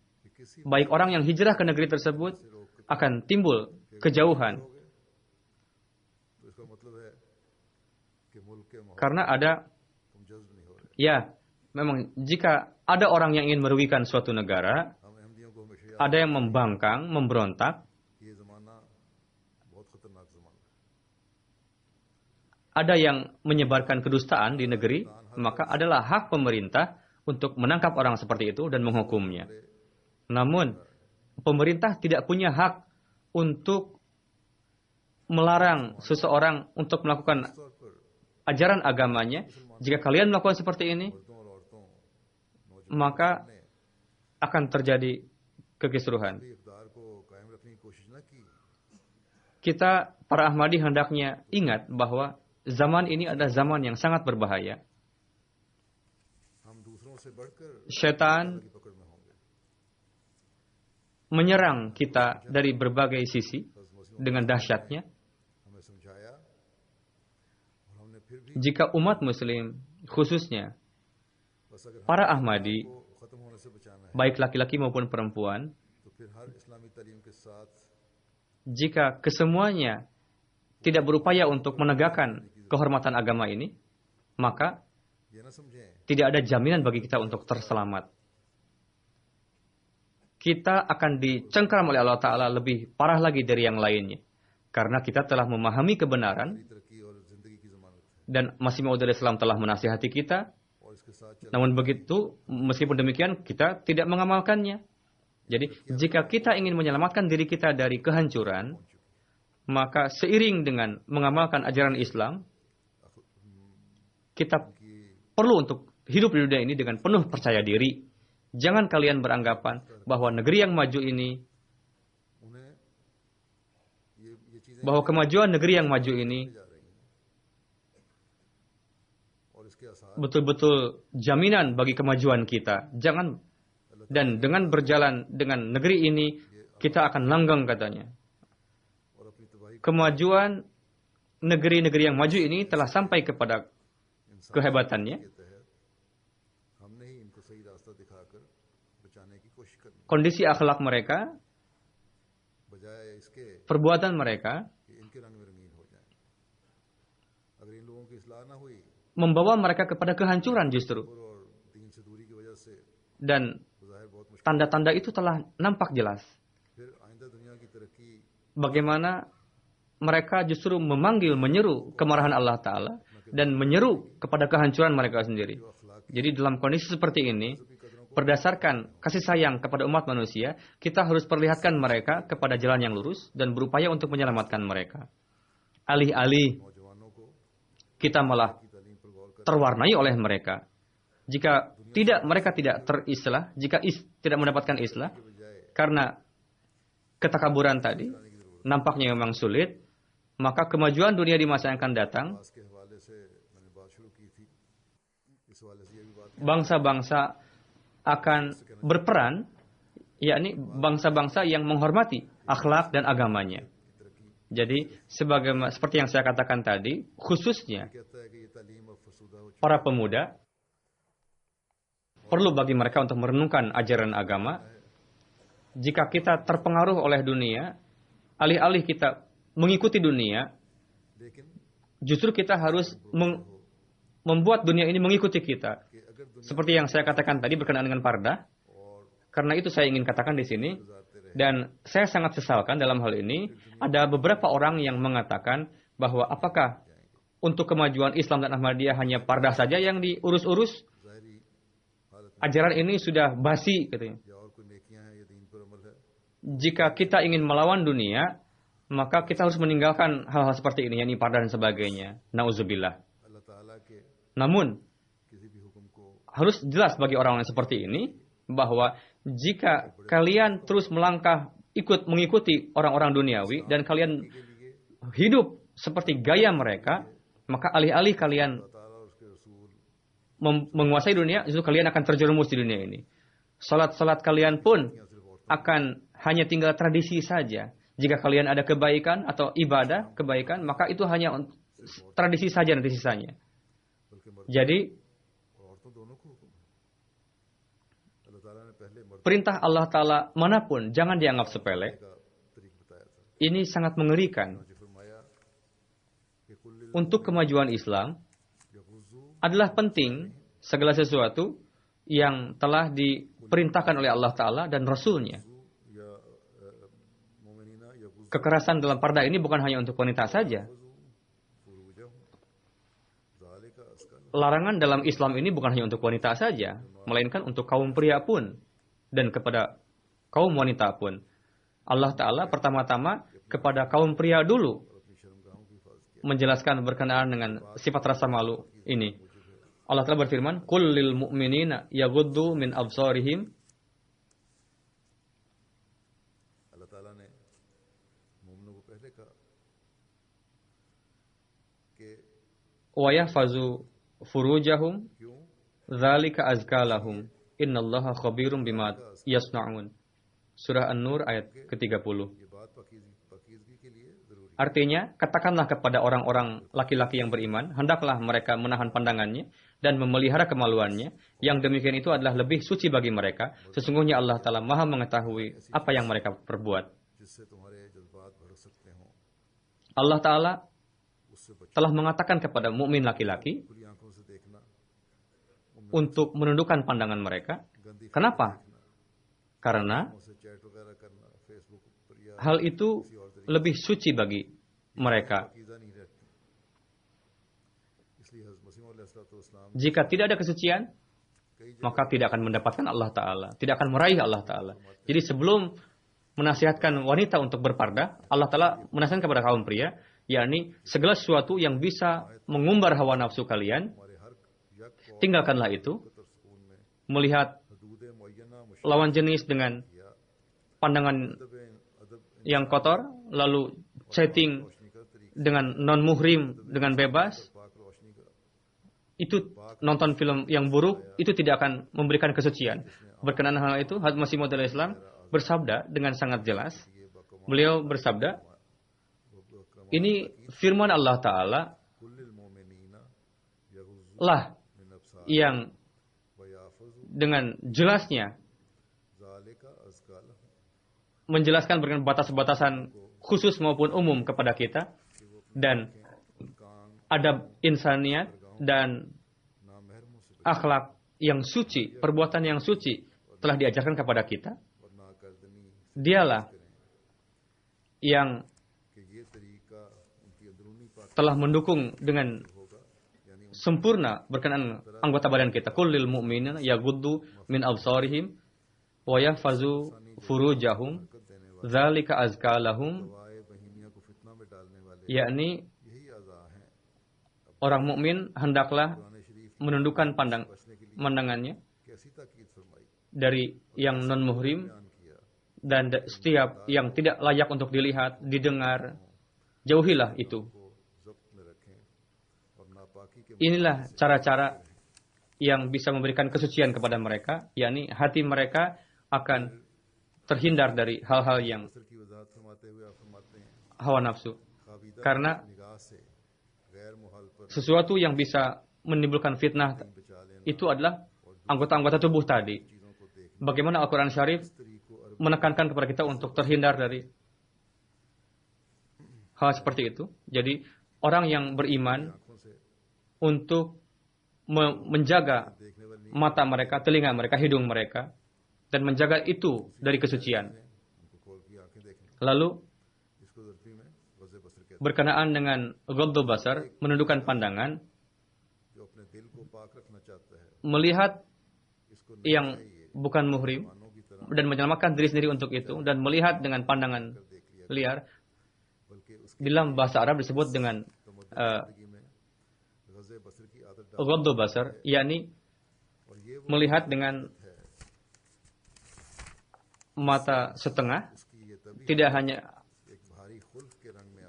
Speaker 2: baik orang yang hijrah ke negeri tersebut, akan timbul kejauhan. Karena memang jika ada orang yang ingin merugikan suatu negara, ada yang membangkang, memberontak, ada yang menyebarkan kedustaan di negeri, maka adalah hak pemerintah untuk menangkap orang seperti itu dan menghukumnya. Namun, pemerintah tidak punya hak untuk melarang seseorang untuk melakukan ajaran agamanya. Jika kalian melakukan seperti ini, maka akan terjadi kekisruhan. Kita, para Ahmadi, hendaknya ingat bahwa zaman ini adalah zaman yang sangat berbahaya. Syaitan menyerang kita dari berbagai sisi dengan dahsyatnya. Jika umat Muslim, khususnya para Ahmadi, baik laki-laki maupun perempuan, jika kesemuanya tidak berupaya untuk menegakkan kehormatan agama ini, maka tidak ada jaminan bagi kita untuk terselamat. Kita akan dicengkram oleh Allah Ta'ala lebih parah lagi dari yang lainnya. Karena kita telah memahami kebenaran, dan Masih Maud Islam telah menasihati kita. Namun begitu, meskipun demikian, kita tidak mengamalkannya. Jadi, jika kita ingin menyelamatkan diri kita dari kehancuran, maka seiring dengan mengamalkan ajaran Islam, kita perlu untuk hidup di dunia ini dengan penuh percaya diri Jangan kalian beranggapan bahwa negeri yang maju ini, bahwa kemajuan negeri yang maju ini betul-betul jaminan bagi kemajuan kita. Jangan, dan dengan berjalan dengan negeri ini kita akan langgeng katanya. Kemajuan negeri-negeri yang maju ini telah sampai kepada kehebatannya. Kondisi akhlak mereka, perbuatan mereka membawa mereka kepada kehancuran justru. Dan tanda-tanda itu telah nampak jelas. Bagaimana mereka justru memanggil, menyeru kemarahan Allah Ta'ala dan menyeru kepada kehancuran mereka sendiri. Jadi dalam kondisi seperti ini, berdasarkan kasih sayang kepada umat manusia, kita harus perlihatkan mereka kepada jalan yang lurus dan berupaya untuk menyelamatkan mereka. Alih-alih kita malah terwarnai oleh mereka. Jika tidak, mereka tidak terislah, jika tidak mendapatkan islah, karena ketakaburan tadi, nampaknya memang sulit, maka kemajuan dunia di masa yang akan datang, bangsa-bangsa akan berperan, yakni bangsa-bangsa yang menghormati akhlak dan agamanya. Jadi, seperti yang saya katakan tadi, khususnya para pemuda, perlu bagi mereka untuk merenungkan ajaran agama. Jika kita terpengaruh oleh dunia, alih-alih kita mengikuti dunia, justru kita harus membuat dunia ini mengikuti kita. Seperti yang saya katakan tadi berkenaan dengan pardah. Karena itu saya ingin katakan di sini, dan saya sangat sesalkan dalam hal ini, ada beberapa orang yang mengatakan bahwa apakah untuk kemajuan Islam dan Ahmadiyah hanya pardah saja yang diurus-urus? Ajaran ini sudah basi, katanya. Jika kita ingin melawan dunia, maka kita harus meninggalkan hal-hal seperti ini, yakni pardah dan sebagainya. Nauzubillah. Namun, harus jelas bagi orang-orang seperti ini, bahwa jika kalian terus melangkah, mengikuti orang-orang duniawi, dan kalian hidup seperti gaya mereka, maka alih-alih kalian menguasai dunia, justru kalian akan terjerumus di dunia ini. Salat-salat kalian pun akan hanya tinggal tradisi saja. Jika kalian ada kebaikan atau ibadah, kebaikan, maka itu hanya tradisi saja nanti sisanya. Jadi, perintah Allah Ta'ala manapun, jangan dianggap sepele. Ini sangat mengerikan. Untuk kemajuan Islam, adalah penting segala sesuatu yang telah diperintahkan oleh Allah Ta'ala dan Rasul-Nya. Kekerasan dalam pardah ini bukan hanya untuk wanita saja. Larangan dalam Islam ini bukan hanya untuk wanita saja, melainkan untuk kaum pria pun dan kepada kaum wanita pun. Allah Ta'ala pertama-tama kepada kaum pria dulu menjelaskan berkenaan dengan sifat rasa malu ini. Allah Ta'ala berfirman, "Qul lil mu'minina yaghuddu min absarihim wa yahfazu furujahum dzalika azka lahum innallaha khabirum bima yasnaun." Surah An-Nur ayat ke-30. Artinya, katakanlah kepada orang-orang laki-laki yang beriman, hendaklah mereka menahan pandangannya dan memelihara kemaluannya. Yang demikian itu adalah lebih suci bagi mereka. Sesungguhnya Allah Ta'ala maha mengetahui apa yang mereka perbuat. Allah Ta'ala telah mengatakan kepada mukmin laki-laki untuk menundukkan pandangan mereka. Kenapa? Karena hal itu lebih suci bagi mereka. Jika tidak ada kesucian, maka tidak akan mendapatkan Allah Ta'ala. Tidak akan meraih Allah Ta'ala. Jadi sebelum menasihatkan wanita untuk berpardah, Allah Ta'ala menasihatkan kepada kaum pria, yakni segala sesuatu yang bisa mengumbar hawa nafsu kalian, tinggalkanlah itu. Melihat lawan jenis dengan pandangan yang kotor, lalu chatting dengan non-muhrim dengan bebas, itu nonton film yang buruk, itu tidak akan memberikan kesucian. Berkenaan hal itu, Hazrat Masih Maud Islam bersabda dengan sangat jelas. Beliau bersabda, ini firman Allah Ta'ala lah yang dengan jelasnya menjelaskan berkenaan batas-batasan khusus maupun umum kepada kita, dan adab insaniat dan akhlak yang suci, perbuatan yang suci telah diajarkan kepada kita. Dialah yang telah mendukung dengan sempurna berkenaan anggota badan kita. Kullil mu'minina yaghuddu min absarihim wa yahfazu furujahum dzalika azka lahum. Yakni orang mukmin hendaklah menundukkan pandangannya dari yang non muhrim dan setiap yang tidak layak untuk dilihat, didengar, jauhilah itu. Inilah cara-cara yang bisa memberikan kesucian kepada mereka, yakni hati mereka akan terhindar dari hal-hal yang hawa nafsu. Karena sesuatu yang bisa menimbulkan fitnah itu adalah anggota-anggota tubuh tadi. Bagaimana Al-Quran Syarif menekankan kepada kita untuk terhindar dari hal seperti itu. Jadi orang yang beriman untuk menjaga mata mereka, telinga mereka, hidung mereka, dan menjaga itu dari kesucian. Lalu berkenaan dengan ghaddu basar, menundukkan pandangan, melihat yang bukan muhrim dan menyelamatkan diri sendiri untuk itu, dan melihat dengan pandangan liar, dalam bahasa Arab disebut dengan ghaddu basar, yakni melihat dengan mata setengah, tidak hanya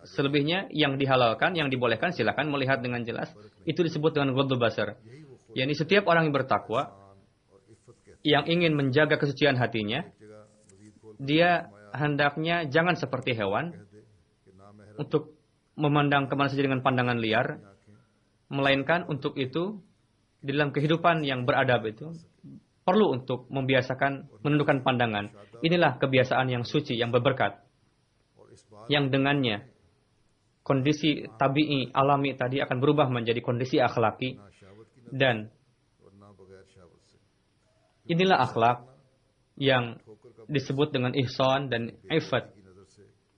Speaker 2: selebihnya yang dihalalkan, yang dibolehkan, silakan melihat dengan jelas. Itu disebut dengan ghaddu basar. yakni setiap orang yang bertakwa, yang ingin menjaga kesucian hatinya, dia hendaknya jangan seperti hewan untuk memandang kemana saja dengan pandangan liar, melainkan untuk itu di dalam kehidupan yang beradab itu perlu untuk membiasakan menundukkan pandangan. Inilah kebiasaan yang suci, yang berberkat, yang dengannya kondisi tabi'i, alami tadi akan berubah menjadi kondisi akhlaki. Dan inilah akhlak yang disebut dengan ihsan dan ifat.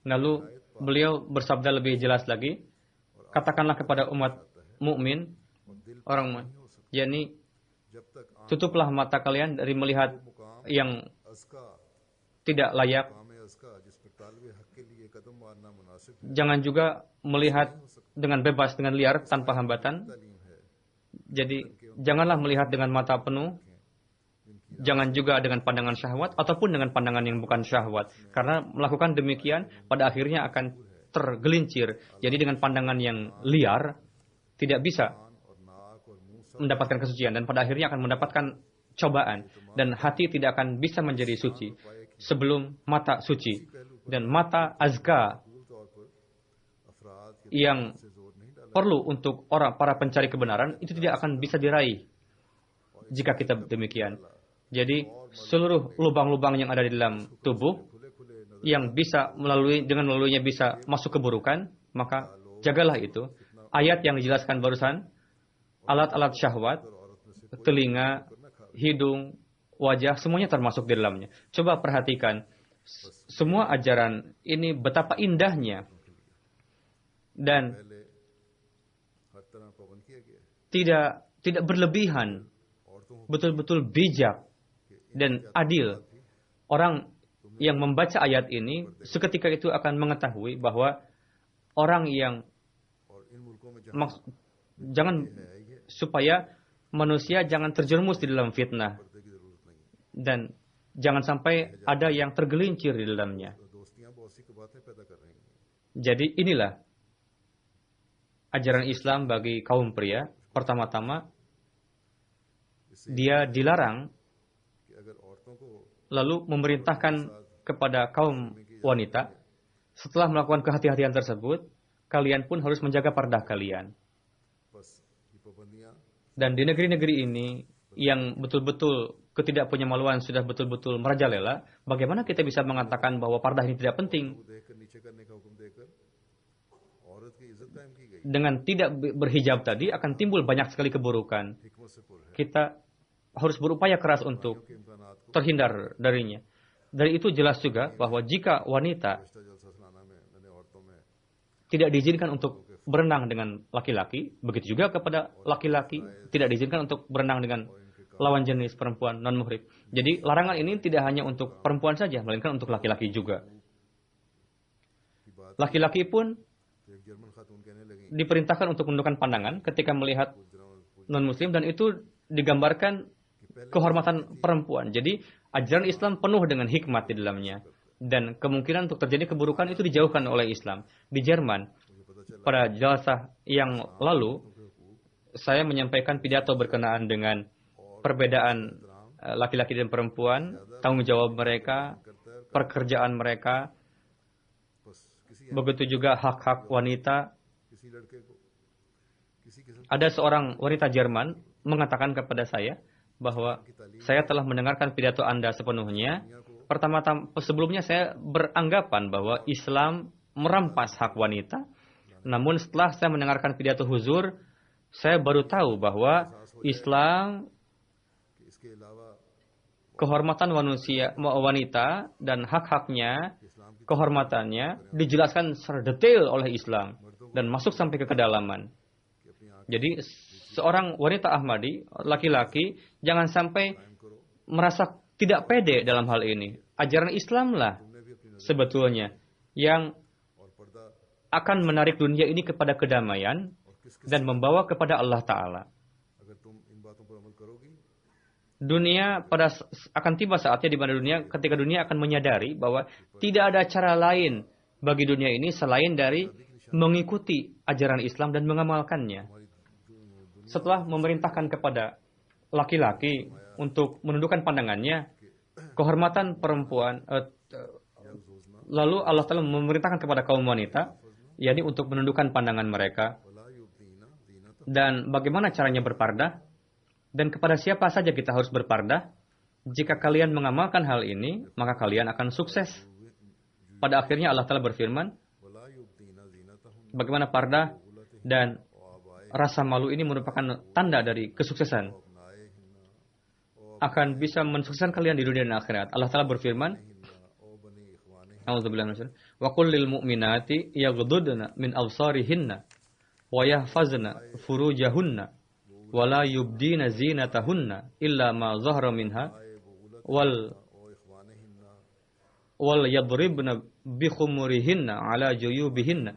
Speaker 2: Lalu beliau bersabda lebih jelas lagi, katakanlah kepada umat mukmin, orang yakni tutuplah mata kalian dari melihat yang tidak layak. Jangan juga melihat dengan bebas, dengan liar, tanpa hambatan. Jadi, janganlah melihat dengan mata penuh. Jangan juga dengan pandangan syahwat, ataupun dengan pandangan yang bukan syahwat. Karena melakukan demikian, pada akhirnya akan tergelincir. Jadi, dengan pandangan yang liar, tidak bisa mendapatkan kesucian. Dan pada akhirnya akan mendapatkan cobaan. Dan hati tidak akan bisa menjadi suci sebelum mata suci. Dan mata azka yang perlu untuk para pencari kebenaran itu tidak akan bisa diraih jika kita demikian. Jadi seluruh lubang-lubang yang ada di dalam tubuh yang bisa melaluinya bisa masuk keburukan, maka jagalah itu. Ayat yang dijelaskan barusan, alat-alat syahwat, telinga, hidung, wajah, semuanya termasuk di dalamnya. Coba perhatikan semua ajaran ini betapa indahnya dan tidak berlebihan, betul-betul bijak dan adil. Orang yang membaca ayat ini seketika itu akan mengetahui bahwa orang yang supaya manusia jangan terjerumus di dalam fitnah dan jangan sampai ada yang tergelincir di dalamnya. Jadi inilah ajaran Islam bagi kaum pria. Pertama-tama, dia dilarang lalu memerintahkan kepada kaum wanita, setelah melakukan kehati-hatian tersebut, kalian pun harus menjaga pardah kalian. Dan di negeri-negeri ini yang betul-betul ketidakpenyamaluan sudah betul-betul merajalela, bagaimana kita bisa mengatakan bahwa pardah ini tidak penting? Dengan tidak berhijab tadi akan timbul banyak sekali keburukan. Kita harus berupaya keras untuk terhindar darinya. Dari itu jelas juga bahwa jika wanita tidak diizinkan untuk berenang dengan laki-laki, begitu juga kepada laki-laki tidak diizinkan untuk berenang dengan lawan jenis perempuan non-muhrim. Jadi larangan ini tidak hanya untuk perempuan saja, melainkan untuk laki-laki juga. Laki-laki pun diperintahkan untuk menundukkan pandangan ketika melihat non-muslim, dan itu digambarkan kehormatan perempuan. Jadi ajaran Islam penuh dengan hikmat di dalamnya. Dan kemungkinan untuk terjadi keburukan itu dijauhkan oleh Islam. Di Jerman, pada jalsah yang lalu, saya menyampaikan pidato berkenaan dengan perbedaan laki-laki dan perempuan, tanggung jawab mereka, pekerjaan mereka, begitu juga hak-hak wanita. Ada seorang wanita Jerman mengatakan kepada saya bahwa saya telah mendengarkan pidato Anda sepenuhnya. Pertama-tama sebelumnya saya beranggapan bahwa Islam merampas hak wanita. Namun setelah saya mendengarkan pidato Huzur, saya baru tahu bahwa Islam kehormatan manusia, wanita dan hak-haknya, kehormatannya dijelaskan secara detail oleh Islam dan masuk sampai ke kedalaman. Jadi seorang wanita Ahmadi, laki-laki, jangan sampai merasa tidak pede dalam hal ini. Ajaran Islamlah sebetulnya yang akan menarik dunia ini kepada kedamaian dan membawa kepada Allah Ta'ala. Dunia akan tiba saatnya di mana ketika dunia akan menyadari bahwa tidak ada cara lain bagi dunia ini selain dari mengikuti ajaran Islam dan mengamalkannya. Setelah memerintahkan kepada laki-laki untuk menundukkan pandangannya, kehormatan perempuan, lalu Allah Ta'ala memerintahkan kepada kaum wanita, yakni untuk menundukkan pandangan mereka. Dan bagaimana caranya berpardah? Dan kepada siapa saja kita harus berpardah? Jika kalian mengamalkan hal ini, maka kalian akan sukses. Pada akhirnya Allah Ta'ala berfirman, bagaimana pardah dan rasa malu ini merupakan tanda dari kesuksesan. Akan bisa mensukseskan kalian di dunia dan akhirat. Allah Ta'ala berfirman, A'udzubillahi minasyaitonir rajim. Wa qul lil mu'minati yaghdudna min absarihinna wa yahfazna furujahunna wa la yubdina zinatahunna illa ma zahara minha wal yadribna bi khumurihinna ala juyubihinna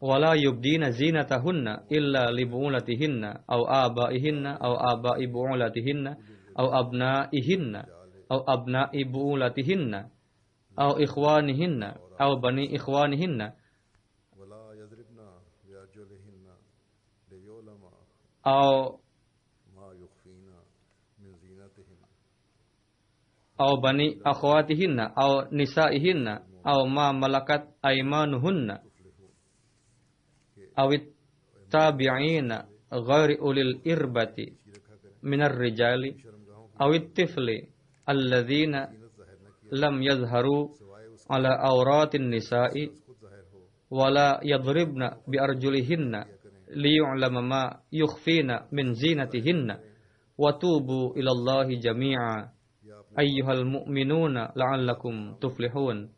Speaker 2: wa la yubdina zinatahunna illa li bu'ulatihinna aw abaihinna aw abai bu'ulatihinna aw abnaihinna aw abnai bu'ulatihinna aw ikhwanihinna aw bani ikhwanihinna aw bani akhwatihinna aw nisaihinna aw ma malakat aymanuhunna awit tabi'ina ghairi ulil irbati minar rijali awit tifli alladzina lam yazharu ala auratin nisa'i wala yadribna bi arjulihinna liyu'lama ma yukhfina min zinatihinna wa tubu ilallahi jami'a ayyuhal mu'minuna la'allakum tuflihun.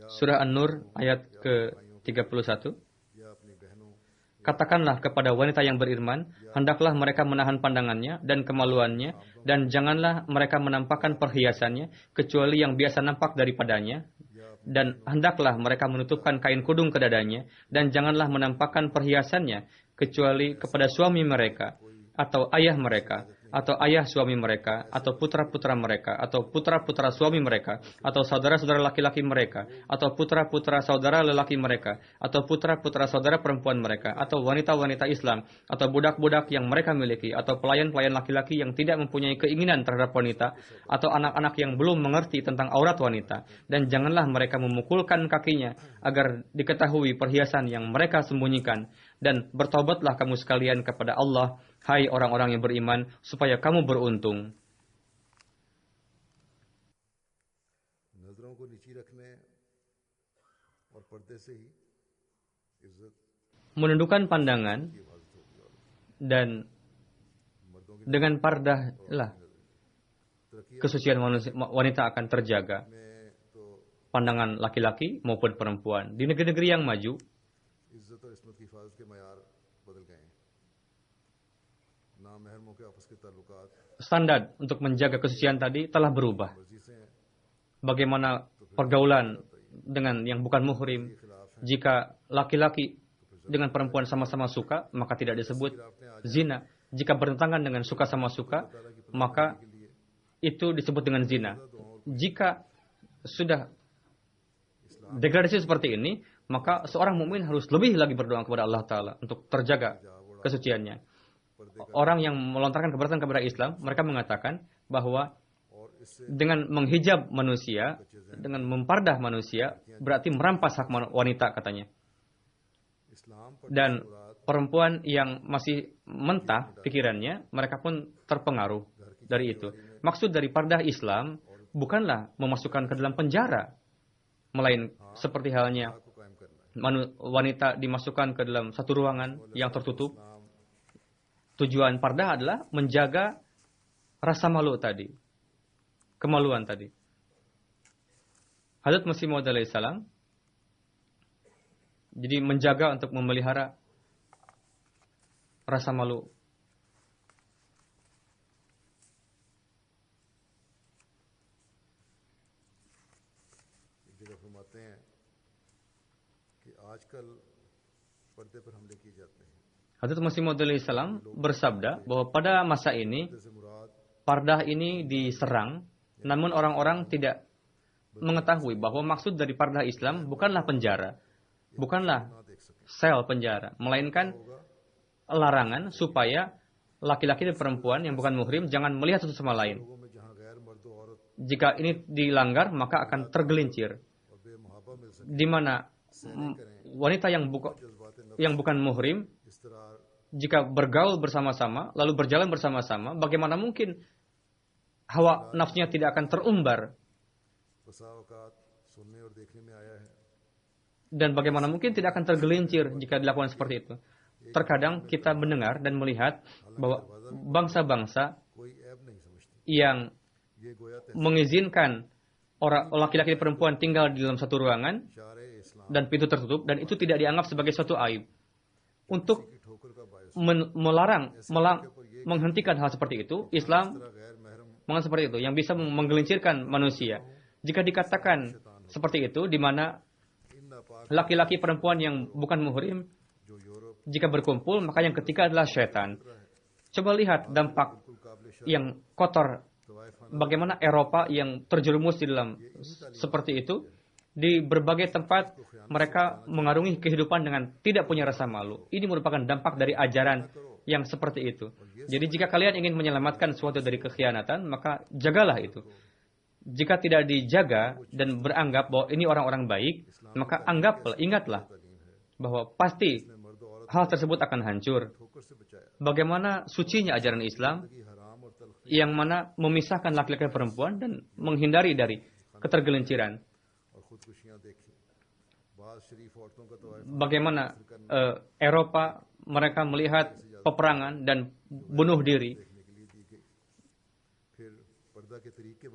Speaker 2: Surah An-Nur ayat ke-31. Katakanlah kepada wanita yang beriman, hendaklah mereka menahan pandangannya dan kemaluannya, dan janganlah mereka menampakkan perhiasannya, kecuali yang biasa nampak daripadanya, dan hendaklah mereka menutupkan kain kudung ke dadanya, dan janganlah menampakkan perhiasannya, kecuali kepada suami mereka, atau ayah mereka, atau ayah suami mereka, atau putra-putra mereka, atau putra-putra suami mereka, atau saudara-saudara laki-laki mereka, atau putra-putra saudara lelaki mereka, atau putra-putra saudara perempuan mereka, atau wanita-wanita Islam, atau budak-budak yang mereka miliki, atau pelayan-pelayan laki-laki yang tidak mempunyai keinginan terhadap wanita, atau anak-anak yang belum mengerti tentang aurat wanita. Dan janganlah mereka memukulkan kakinya agar diketahui perhiasan yang mereka sembunyikan. Dan bertobatlah kamu sekalian kepada Allah, hai orang-orang yang beriman, supaya kamu beruntung. Menundukkan pandangan dan dengan pardah lah kesucian wanita akan terjaga. Pandangan laki-laki maupun perempuan di negeri-negeri yang maju, standar untuk menjaga kesucian tadi telah berubah. Bagaimana pergaulan dengan yang bukan muhrim? Jika laki-laki dengan perempuan sama-sama suka, maka tidak disebut zina. Jika bertentangan dengan suka sama suka, maka itu disebut dengan zina. Jika sudah degradasi seperti ini, maka seorang mukmin harus lebih lagi berdoa kepada Allah Ta'ala untuk terjaga kesuciannya. Orang yang melontarkan keberatan kepada Islam, mereka mengatakan bahwa dengan menghijab manusia, dengan mempardah manusia, berarti merampas hak wanita katanya. Dan perempuan yang masih mentah pikirannya, mereka pun terpengaruh dari itu. Maksud dari pardah Islam bukanlah memasukkan ke dalam penjara, melainkan seperti halnya wanita dimasukkan ke dalam satu ruangan yang tertutup. Tujuan pardah adalah menjaga rasa malu tadi, kemaluan tadi. Hazrat Masih Maud alaihissalam jadi menjaga untuk memelihara rasa malu. Hazrat Masih Maud alaihissalam bersabda bahwa pada masa ini pardah ini diserang, namun orang-orang tidak mengetahui bahwa maksud dari pardah Islam bukanlah penjara, bukanlah sel penjara, melainkan larangan supaya laki-laki dan perempuan yang bukan muhrim jangan melihat satu sama lain. Jika ini dilanggar, maka akan tergelincir. Di mana wanita yang bukan muhrim, jika bergaul bersama-sama, lalu berjalan bersama-sama, bagaimana mungkin hawa nafsunya tidak akan terumbar? Dan bagaimana mungkin tidak akan tergelincir jika dilakukan seperti itu? Terkadang kita mendengar dan melihat bahwa bangsa-bangsa yang mengizinkan orang laki-laki dan perempuan tinggal di dalam satu ruangan dan pintu tertutup, dan itu tidak dianggap sebagai suatu aib. Untuk menghentikan hal seperti itu, Islam mengatakan seperti itu, yang bisa menggelincirkan manusia. Jika dikatakan seperti itu, di mana laki-laki perempuan yang bukan muhrim, jika berkumpul, maka yang ketiga adalah syaitan. Coba lihat dampak yang kotor, bagaimana Eropa yang terjerumus di dalam seperti itu. Di berbagai tempat mereka mengarungi kehidupan dengan tidak punya rasa malu. Ini merupakan dampak dari ajaran yang seperti itu. Jadi jika kalian ingin menyelamatkan sesuatu dari kekhianatan, maka jagalah itu. Jika tidak dijaga dan beranggap bahwa ini orang-orang baik, maka ingatlah bahwa pasti hal tersebut akan hancur. Bagaimana sucinya ajaran Islam yang mana memisahkan laki-laki dan perempuan dan menghindari dari ketergelinciran. Bagaimana Eropa mereka melihat peperangan dan bunuh diri,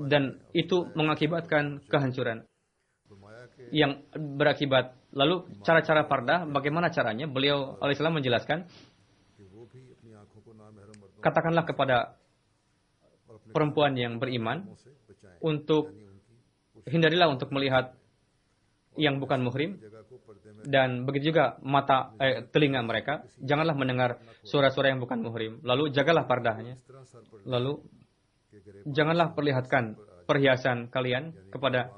Speaker 2: dan itu mengakibatkan kehancuran yang berakibat. Lalu cara-cara pardah, bagaimana caranya? Beliau alaihissalam menjelaskan, katakanlah kepada perempuan yang beriman untuk hindarilah untuk melihat yang bukan muhrim, dan begitu juga telinga mereka, janganlah mendengar suara-suara yang bukan muhrim. Lalu jagalah pardahnya. Lalu janganlah perlihatkan perhiasan kalian kepada,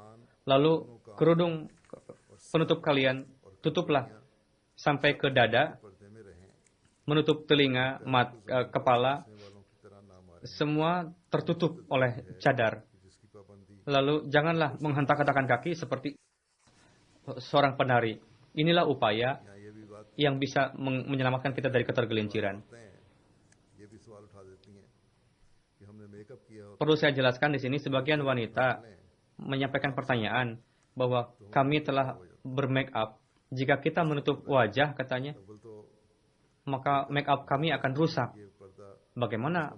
Speaker 2: lalu kerudung penutup kalian tutuplah sampai ke dada, menutup telinga, kepala, semua tertutup oleh cadar. Lalu janganlah menghentak-hentakan kaki seperti seorang penari. Inilah upaya yang bisa menyelamatkan kita dari ketergelinciran. Perlu saya jelaskan di sini, sebagian wanita menyampaikan pertanyaan bahwa kami telah bermake up. Jika kita menutup wajah, katanya, maka make up kami akan rusak. Bagaimana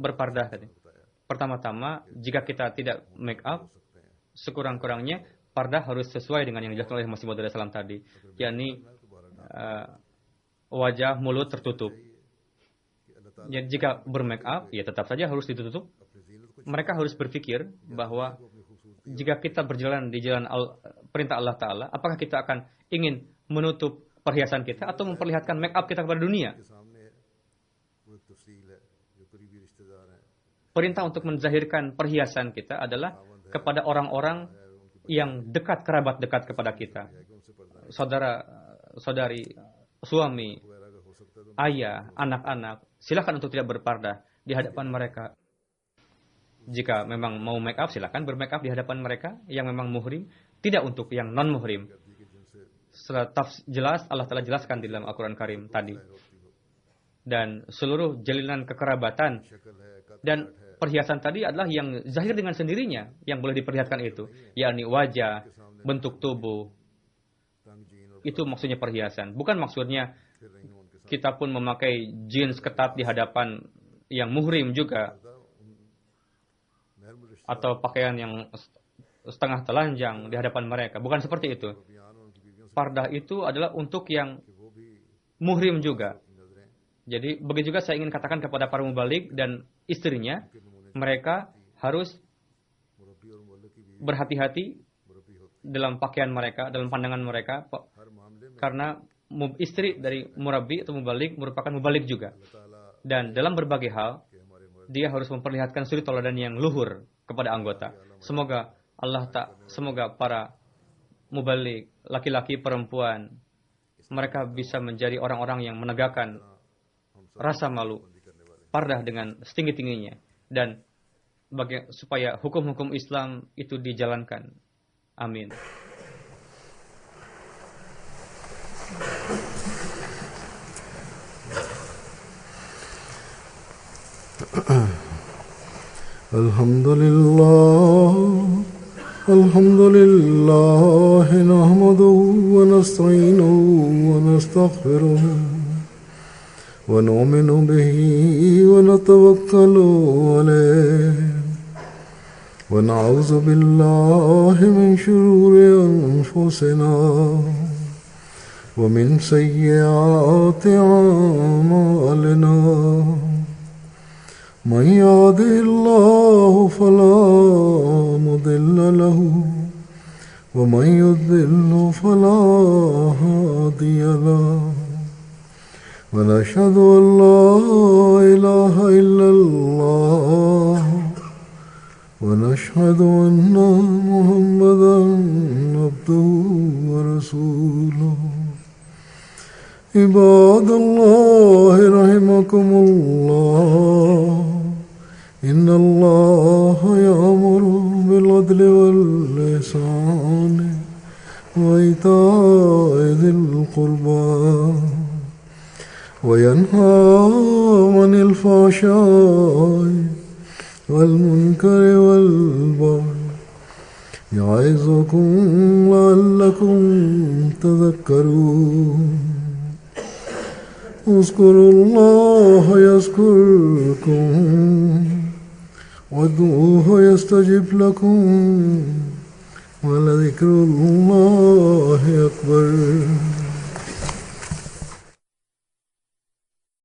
Speaker 2: berpardah? Katanya. Pertama-tama, jika kita tidak make up, sekurang-kurangnya pardah harus sesuai dengan yang dijelaskan oleh Masih Maud Salam tadi, yakni wajah, mulut tertutup. Jadi jika bermake up, ya tetap saja harus ditutup. Mereka harus berpikir bahwa jika kita berjalan di jalan perintah Allah Ta'ala, apakah kita akan ingin menutup perhiasan kita atau memperlihatkan make up kita kepada dunia? Perintah untuk menzahirkan perhiasan kita adalah kepada orang-orang yang dekat, kerabat dekat kepada kita. Saudara, saudari, suami, ayah, anak-anak, silakan untuk tidak berpardah di hadapan mereka. Jika memang mau make up, silakan bermake up di hadapan mereka yang memang muhrim, tidak untuk yang non-muhrim. Jelas Allah telah jelaskan di dalam Al-Quran Karim tadi. Dan seluruh jalinan kekerabatan dan perhiasan tadi adalah yang zahir dengan sendirinya yang boleh diperlihatkan itu, yakni wajah, bentuk tubuh. Itu maksudnya perhiasan. Bukan maksudnya kita pun memakai jeans ketat di hadapan yang muhrim juga, atau pakaian yang setengah telanjang di hadapan mereka. Bukan seperti itu. Pardah itu adalah untuk yang muhrim juga. Jadi begitu juga saya ingin katakan kepada para mubalik dan istrinya, mereka harus berhati-hati dalam pakaian mereka, dalam pandangan mereka, karena istri dari murabbi atau mubalik merupakan mubalik juga. Dan dalam berbagai hal, dia harus memperlihatkan suri tauladan yang luhur kepada anggota. Semoga para mubalik, laki-laki, perempuan, mereka bisa menjadi orang-orang yang menegakkan rasa malu, pardah dengan setinggi-tingginya, dan supaya hukum-hukum Islam itu dijalankan. Amin.
Speaker 1: Alhamdulillah nahmaduhu wa nasta'inuhu wa nastaghfiruh wa nu'minu bihi wa natawakkalu alayhi wa na'udzu billahi min shururi anfusina wa min sayyiati a'malina. من يهده الله فلا مضل له ومن يضلل فلا هادي له ونشهد أن لا إله إلا الله ونشهد أن محمدا عبده ورسوله. عباد الله رحمكم الله إن الله يأمر بالعدل والإحسان وإيتاء ذي القربى وينهى عن الفحشاء والمنكر والبغي يعظكم لعلكم تذكرون. اذكروا الله يذكركم وادعوه يستجب لكم ولذكر الله أكبر.